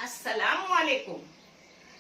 अस्सलाम वालेकुम।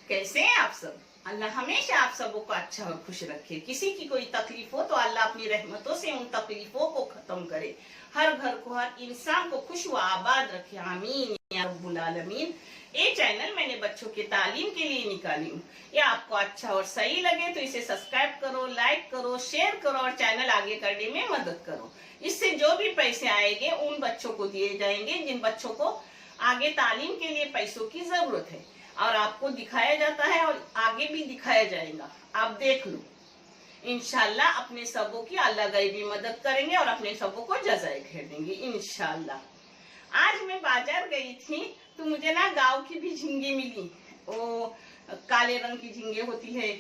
कैसे हैं आप सब? अल्लाह हमेशा आप सबों को अच्छा और खुश रखे। किसी की कोई तकलीफ हो तो अल्लाह अपनी रहमतों से उन तकलीफों को खत्म करे। हर घर को, हर इंसान को खुश व आबाद रखे। आमीन या रब्बुल आलमीन। ये चैनल मैंने बच्चों के तालीम के लिए निकाली हूँ। ये आपको अच्छा और सही लगे तो इसे सब्सक्राइब करो, लाइक करो, शेयर करो और चैनल आगे करने में मदद करो। इससे जो भी पैसे आएंगे उन बच्चों को दिए जाएंगे जिन बच्चों को आगे तालीम के लिए पैसों की जरूरत है, और आपको दिखाया जाता है और आगे भी दिखाया जाएगा। आप देख लो, इंशाल्लाह अपने सबों की अल्लाह गैबी मदद करेंगे और अपने सबों को जज़ाए खैर देंगे इंशाल्लाह। आज मैं बाजार गई थी तो मुझे ना गांव की भी झींगे मिली। वो काले रंग की झींगे होती है,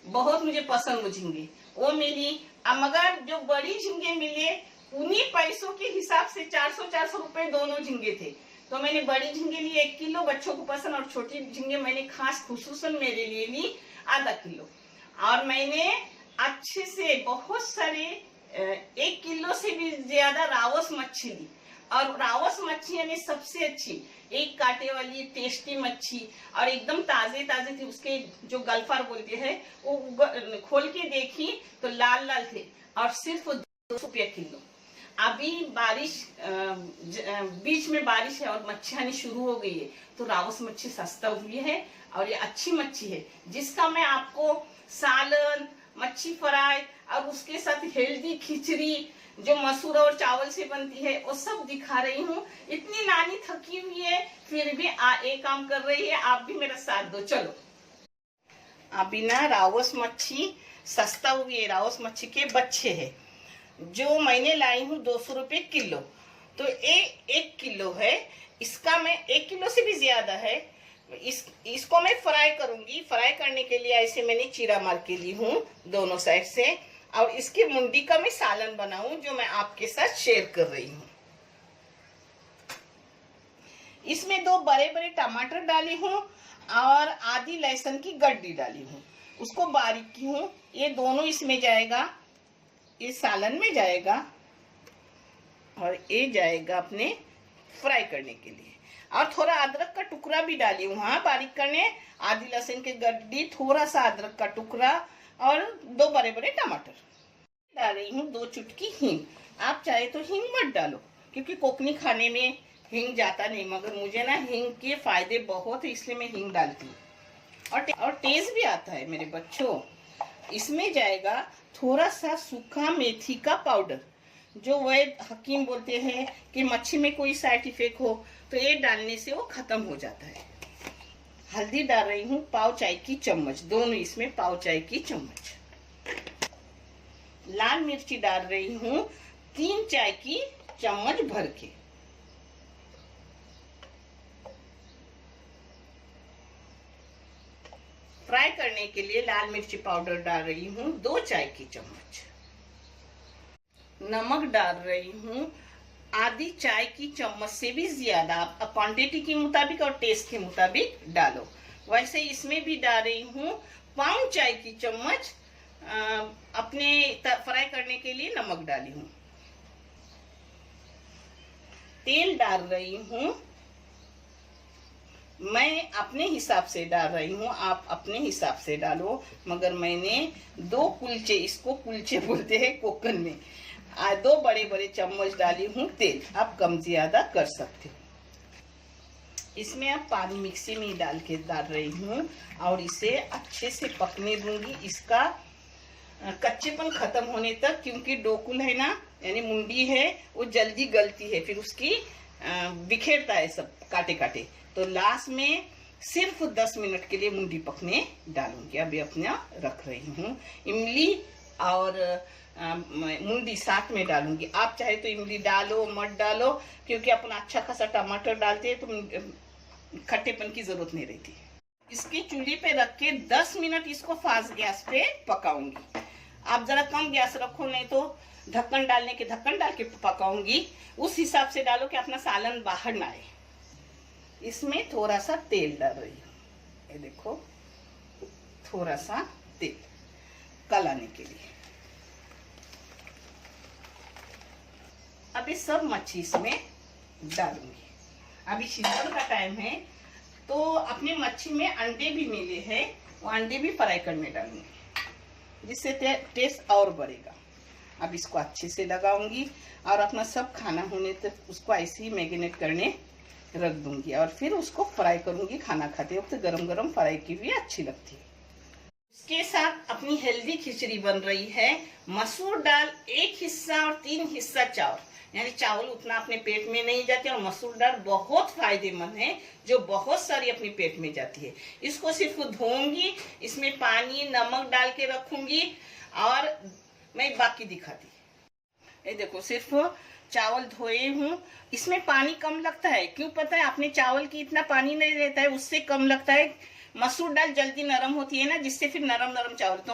बहुत मुझे पसंद वो झींगे, वो मिली। मगर जो बड़ी झींगे मिले उन्हीं पैसों के हिसाब से 400 रुपए दोनों झींगे थे। तो मैंने बड़ी झींगे ली 1 किलो, बच्चों को पसंद, और छोटी झींगे मैंने खास खुसूसन मेरे लिए ली आधा किलो। और मैंने अच्छे से बहुत सारे 1 किलो से भी ज्यादा रावस मच्छी ली। और रावस मच्छी यानी सबसे अच्छी, एक कांटे वाली टेस्टी मच्छी, और एकदम ताजे ताजे थे। उसके जो गल्फर बोलते हैं वो खोल के देखी तो लाल लाल थे, और सिर्फ 200 रुपया किलो। अभी बारिश बीच में बारिश है और मच्छी आनी शुरू हो गई है, तो रावस मच्छी सस्ता हुई है और ये अच्छी मच्छी है, जिसका मैं आपको सालन, मच्छी फ्राई और उसके साथ हेल्दी खिचड़ी जो मसूर और चावल से बनती है वो सब दिखा रही हूँ। इतनी नानी थकी हुई है फिर भी एक काम कर रही है। आप भी मेरा साथ दो, चलो। अभी ना रावस मच्छी सस्ता हुई है। रावस मच्छी के बच्चे है जो मैंने लाई हूँ 200 रुपये किलो। तो 1 किलो है, इसका मैं 1 किलो से भी ज्यादा है। इसको मैं फ्राई करूंगी। फ्राई करने के लिए ऐसे मैंने चीरा मार के ली हूँ दोनों साइड से, और इसकी मुंडी का मैं सालन बनाऊं जो मैं आपके साथ शेयर कर रही हूँ। इसमें 2 बड़े बड़े टमाटर डाली हूँ और आधी लहसुन की गड्डी डाली हूँ, उसको बारीक की हूँ। ये दोनों इसमें जाएगा, ये सालन में जाएगा और ये जाएगा अपने फ्राई करने के लिए। और थोड़ा अदरक का टुकड़ा भी डाली हूँ, हाँ, बारीक करने। आधी लहसुन की गड्डी, थोड़ा सा अदरक का टुकड़ा और 2 बड़े बड़े टमाटर डाल रही हूँ। 2 चुटकी हींग। आप चाहे तो हींग मत डालो क्योंकि कोकनी खाने में हींग जाता नहीं, मगर मुझे ना हींग के फायदे बहुत है इसलिए मैं हींग डालती हूँ, और टेस्ट भी आता है मेरे बच्चों। इसमें जाएगा थोड़ा सा सूखा मेथी का पाउडर, जो वैद्य हकीम बोलते हैं कि मच्छी में कोई साइड इफेक्ट हो तो ये डालने से वो खत्म हो जाता है। हल्दी डाल रही हूँ पाव चाय की चम्मच, दोनों इसमें पाव चाय की चम्मच। लाल मिर्ची डाल रही हूँ 3 चाय की चम्मच भर के। फ्राई करने के लिए लाल मिर्ची पाउडर डाल रही हूँ 2 चाय की चम्मच। नमक डाल रही हूँ आधी चाय की चम्मच से भी ज्यादा। आप क्वांटिटी के मुताबिक और टेस्ट के मुताबिक डालो। वैसे इसमें भी डाल रही हूँ पाव चाय की चम्मच। अपने फ्राई करने के लिए नमक डाली हूँ। तेल डाल रही हूँ, मैं अपने हिसाब से डाल रही हूँ, आप अपने हिसाब से डालो। मगर मैंने 2 कुलचे, इसको कुलचे बोलते हैं कोकन में, 2 बड़े बड़े चम्मच डाली हूँ तेल। आप कम ज्यादा कर सकते हो। इसमें आप पानी मिक्सी में डाल रही हूँ और इसे अच्छे से पकने दूंगी, इसका कच्चेपन खत्म होने तक, क्योंकि डोकुल है ना, यानी मुंडी है, वो जल्दी गलती है, फिर उसकी बिखेरता है सब काटे काटे। तो लास्ट में सिर्फ 10 मिनट के लिए मुंडी पकने डालूंगी। अभी अपना रख रही हूँ। इमली और मुंडी साथ में डालूंगी। आप चाहे तो इमली डालो मत डालो, क्योंकि अपन अच्छा खासा टमाटर डालते हैं तो खट्टेपन की जरूरत नहीं रहती। इसके चूल्हे पे रख के 10 मिनट इसको फास्ट गैस पे पकाऊंगी। आप जरा कम गैस रखो, नहीं तो ढक्कन डालने के ढक्कन डाल के पकाऊंगी। उस हिसाब से डालो कि अपना सालन बाहर ना आए। इसमें थोड़ा सा तेल डाल रही हूँ, ये देखो, थोड़ा सा तेल कलाने के लिए। अभी सब मच्छी इसमें डालूंगी। अभी सीजन का टाइम है, तो अपनी मच्छी में अंडे भी मिले हैं, वो अंडे भी फ्राई करने डालूंगी, जिससे टेस्ट और बढ़ेगा। अब इसको अच्छे से लगाऊंगी और अपना सब खाना होने तक उसको ऐसे ही मैरिनेट करने रख दूंगी, और फिर उसको फ्राई करूंगी। खाना खाते वक्त गरम गरम फ्राई की हुई अच्छी लगती है। इसके साथ अपनी हेल्दी खिचड़ी बन रही है। मसूर दाल 1 हिस्सा और 3 हिस्सा चावल, यानी चावल उतना अपने पेट में नहीं जाते, और मसूर दाल बहुत फायदेमंद है, जो बहुत सारी अपने पेट में जाती है। इसको सिर्फ धोऊंगी, इसमें पानी नमक डाल के रखूंगी, और मैं बाकी दिखाती। ये देखो, सिर्फ चावल धोए हूँ। इसमें पानी कम लगता है, क्यों पता है? आपने चावल की इतना पानी नहीं रहता है, उससे कम लगता है। मसूर दाल जल्दी नरम होती है ना, जिससे फिर नरम नरम चावल, तो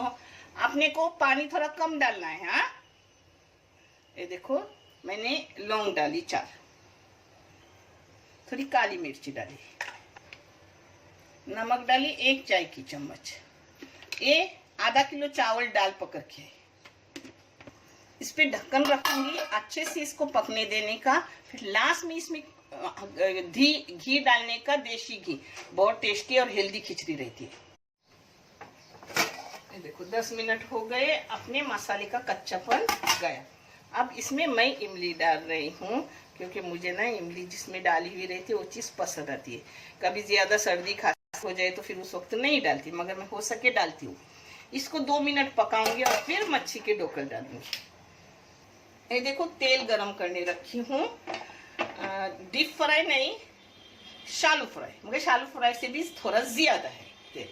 आपने को पानी थोड़ा कम डालना है। हाँ, ये देखो, मैंने लौंग डाली 4, थोड़ी काली मिर्ची डाली, नमक डाली 1 चाय की चम्मच। ये आधा किलो चावल डाल पकड़ के, इस पे ढक्कन रखूंगी अच्छे से इसको पकने देने का। फिर लास्ट में इसमें घी डालने का, देसी घी। बहुत टेस्टी और हेल्दी खिचड़ी रहती है। ये देखो 10 मिनट हो गए, अपने मसाले का कच्चापन गया। अब इसमें मैं इमली डाल रही हूँ, क्योंकि मुझे ना इमली जिसमें डाली हुई रहती है वो चीज़ पसंद आती है। कभी ज़्यादा सर्दी खांसी हो जाए तो फिर उस वक्त नहीं डालती, मगर मैं हो सके डालती हूँ। इसको 2 मिनट पकाऊंगी और फिर मच्छी के डोकर डालूंगी। ये देखो, तेल गरम करने रखी हूँ। डीप फ्राई नहीं, शालो फ्राई, मगर शालो फ्राई से भी थोड़ा ज्यादा है तेल।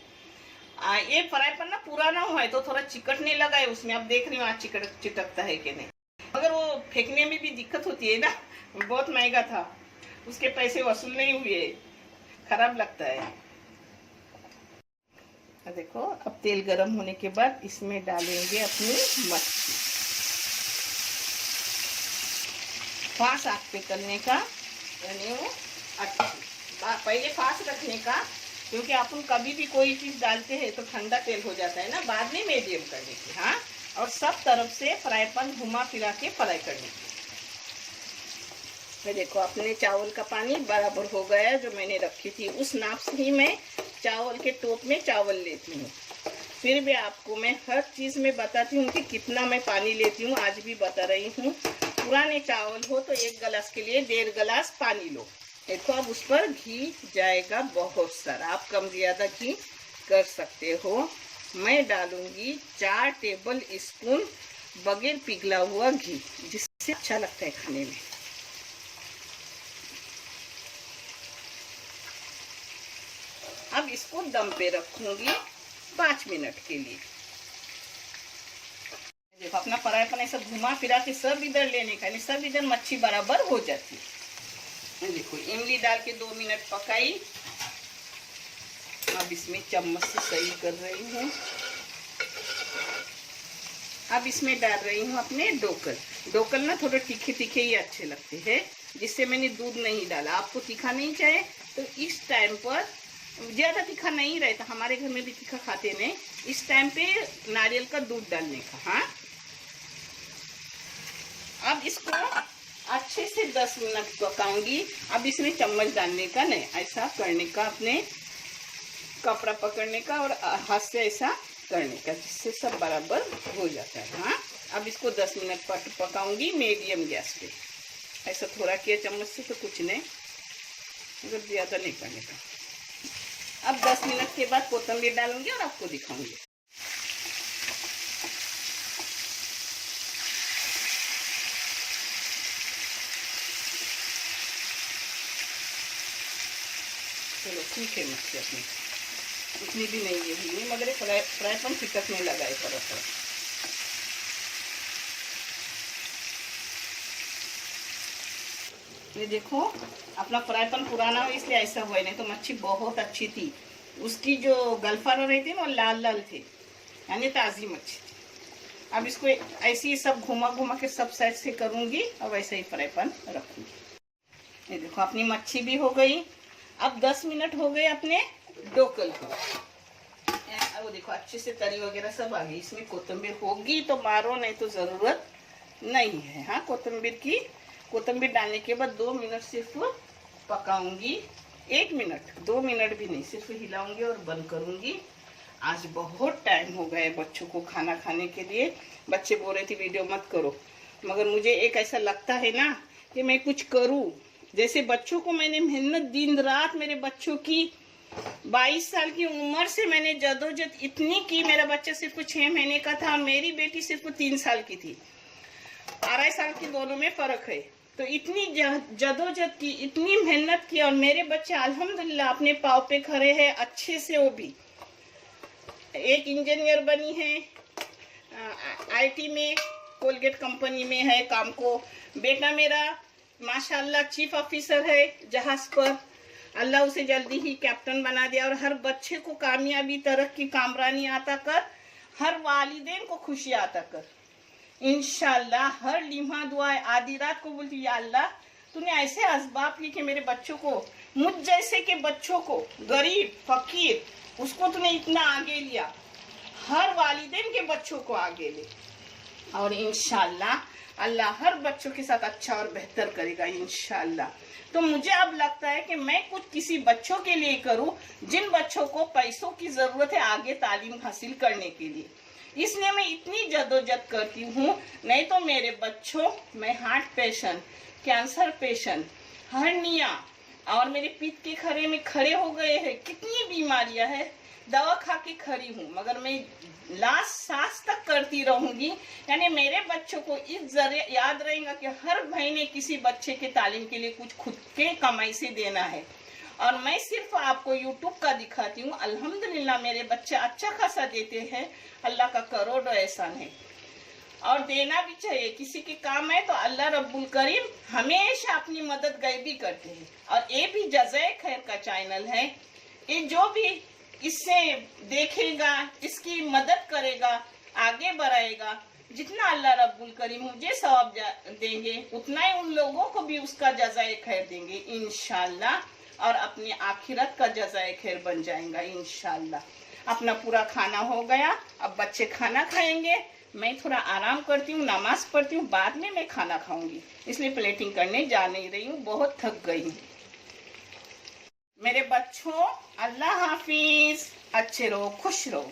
ये फ्राई पर ना पूरा ना हुआ है तो थोड़ा चिकटने लगा है उसमें। अब देख रही हूँ आज चिटकता है कि नहीं, मगर वो फेंकने में भी दिक्कत होती है ना, बहुत महंगा था, उसके पैसे वसूल नहीं हुए, खराब लगता है। देखो, अब तेल गरम होने के बाद इसमें डालेंगे अपनी मच्छी। फास्ट आग पे करने का, यानी वो पहले फास्ट रखने का, क्योंकि अपन कभी भी कोई चीज डालते हैं तो ठंडा तेल हो जाता है ना, बाद में मीडियम करने की। हाँ, और सब तरफ से फ्राई पैन घुमा फिरा के फ्राई करने की। देखो, अपने चावल का पानी बराबर हो गया, जो मैंने रखी थी उस नाप से ही मैं चावल के टोप में चावल लेती हूँ। फिर भी आपको मैं हर चीज में बताती हूँ कि कितना मैं पानी लेती हूँ, आज भी बता रही हूँ। पुराने चावल हो तो 1 गिलास के लिए 1.5 गिलास पानी लो। देखो, अब उस पर घी जाएगा बहुत सारा, आप कम ज्यादा घी कर सकते हो। मैं डालूंगी 4 टेबल स्पून बगैर पिघला हुआ घी, जिससे अच्छा लगता है खाने में। अब इसको दम पे रखूंगी 5 मिनट के लिए। देखो, अपना फ्राई पैन ऐसा घुमा फिरा के सब इधर लेने का, सब इधर मच्छी बराबर हो जाती है। देखो, इमली डाल के 2 मिनट पकाई। अब इसमें चम्मच से सही कर रही हूँ। अब इसमें डाल रही हूँ अपने डोकर। डोकर ना थोड़े तीखे तीखे ही अच्छे लगते हैं, जिससे मैंने दूध नहीं डाला। आपको तीखा नहीं चाहिए तो इस टाइम पर, ज्यादा तीखा नहीं रहता, हमारे घर में भी तीखा खाते नहीं, इस टाइम पे नारियल का दूध डालने का। हाँ, अब इसको अच्छे से 10 मिनट पकाऊंगी। अब इसमें चम्मच डालने का नहीं, ऐसा करने का, अपने कपड़ा पकड़ने का और हाथ से ऐसा करने का, जिससे सब बराबर हो जाता है। हाँ, अब इसको 10 मिनट पकाऊंगी मीडियम गैस पे। ऐसा थोड़ा किया चम्मच से तो कुछ नहीं, मतलब ज्यादा नहीं करने का। अब 10 मिनट के बाद कोथिंबीर डालूंगी और आपको दिखाऊंगी। चलो, ठीक है, मच्छी अपनी उतनी भी नहीं है, मगर फ्राई पैन चिटकने लगा है थोड़ा थोड़ा। ये देखो, अपना फ्राई पैन पुराना हो इसलिए ऐसा हुआ है, नहीं तो मच्छी बहुत अच्छी थी। उसकी जो गलफार रहती है वो लाल लाल थे, यानी ताज़ी मच्छी थी। अब इसको ऐसे ही सब घुमा घुमा के सब साइड से करूंगी और वैसे ही फ्राई पैन रखूंगी। ये देखो, अपनी मच्छी भी हो गई। अब 10 मिनट हो गए अपने डोकल को। वो देखो, अच्छे से तरी वगैरह सब आ गई। इसमें कोथिंबीर होगी तो मारो, नहीं तो जरूरत नहीं है। हाँ, कोथिंबीर डालने के बाद 2 मिनट सिर्फ पकाऊंगी 1 मिनट 2 मिनट भी नहीं, सिर्फ हिलाऊंगी और बंद करूंगी। आज बहुत टाइम हो गया बच्चों को खाना खाने के लिए। बच्चे बोल रहे थे वीडियो मत करो, मगर मुझे एक ऐसा लगता है ना कि मैं कुछ करूं। जैसे बच्चों को मैंने मेहनत दिन रात, मेरे बच्चों की 22 साल की उम्र से मैंने जदोजहद इतनी की। मेरा बच्चा सिर्फ 6 महीने का था, मेरी बेटी सिर्फ 3 साल की थी, 2.5 साल की, दोनों में फर्क है। तो इतनी जदोजहद की, इतनी मेहनत की, और मेरे बच्चे अल्हम्दुलिल्लाह अपने पाँव पे खड़े हैं अच्छे से। वो भी एक इंजीनियर बनी है, IT में, कोलगेट कंपनी में है काम को। बेटा मेरा माशाल्लाह चीफ ऑफिसर है जहाज पर, अल्लाह उसे जल्दी ही कैप्टन बना दिया। और हर बच्चे को कामयाबी, तरक्की, कामरानी आता कर, हर वालिदैन को खुशी आता कर इंशाल्लाह। हर लिम्हा दुआएं आधी रात को बोलती, या अल्लाह तूने ऐसे असबाब लिए कि मेरे बच्चों को, मुझ जैसे के बच्चों को, गरीब फकीर, उसको तूने इतना आगे लिया, हर वालिदैन के बच्चों को आगे ले। और इंशाल्लाह अल्लाह हर बच्चों के साथ अच्छा और बेहतर करेगा इंशाल्लाह। तो मुझे अब लगता है कि मैं कुछ किसी बच्चों के लिए करूं, जिन बच्चों को पैसों की जरूरत है आगे तालीम हासिल करने के लिए। इसलिए मैं इतनी जद्दोजहद करती हूँ। नहीं तो मेरे बच्चों, मैं heart patient, cancer patient, hernia, और मेरे पीठ के खरे में खड़े हो गए हैं, कितनी बीमारियां हैं, दवा खा के खड़ी हूँ, मगर मैं लास्ट सांस तक करती रहूंगी। यानी मेरे बच्चों को इस जरिए याद रहेगा कि हर महीने किसी बच्चे के तालीम के लिए कुछ खुद के कमाई से देना है। और मैं सिर्फ आपको यूट्यूब का दिखाती हूँ। अल्हम्दुलिल्लाह मेरे बच्चे अच्छा खासा देते हैं, अल्लाह का करोड़ों एहसान है, और देना भी चाहिए। किसी के काम है तो अल्लाह रब्बुल करीम हमेशा अपनी मदद गैबी करते हैं। और ये भी जज़ाए खैर का चैनल है, ये जो भी इससे देखेगा, इसकी मदद करेगा, आगे बढ़ाएगा, जितना अल्लाह रब्बुल करीम मुझे सवाब देंगे, उतना ही उन लोगों को भी उसका जज़ाए खैर देंगे इंशाल्लाह, और अपनी आखिरत का जज़ाए खैर बन जाएगा इंशाल्लाह। अपना पूरा खाना हो गया, अब बच्चे खाना खाएंगे, मैं थोड़ा आराम करती हूँ, नमाज पढ़ती हूँ, बाद में मैं खाना खाऊंगी, इसलिए प्लेटिंग करने जा नहीं रही हूँ, बहुत थक गई हूँ। मेरे बच्चों, अल्लाह हाफिज, अच्छे रहो, खुश रहो।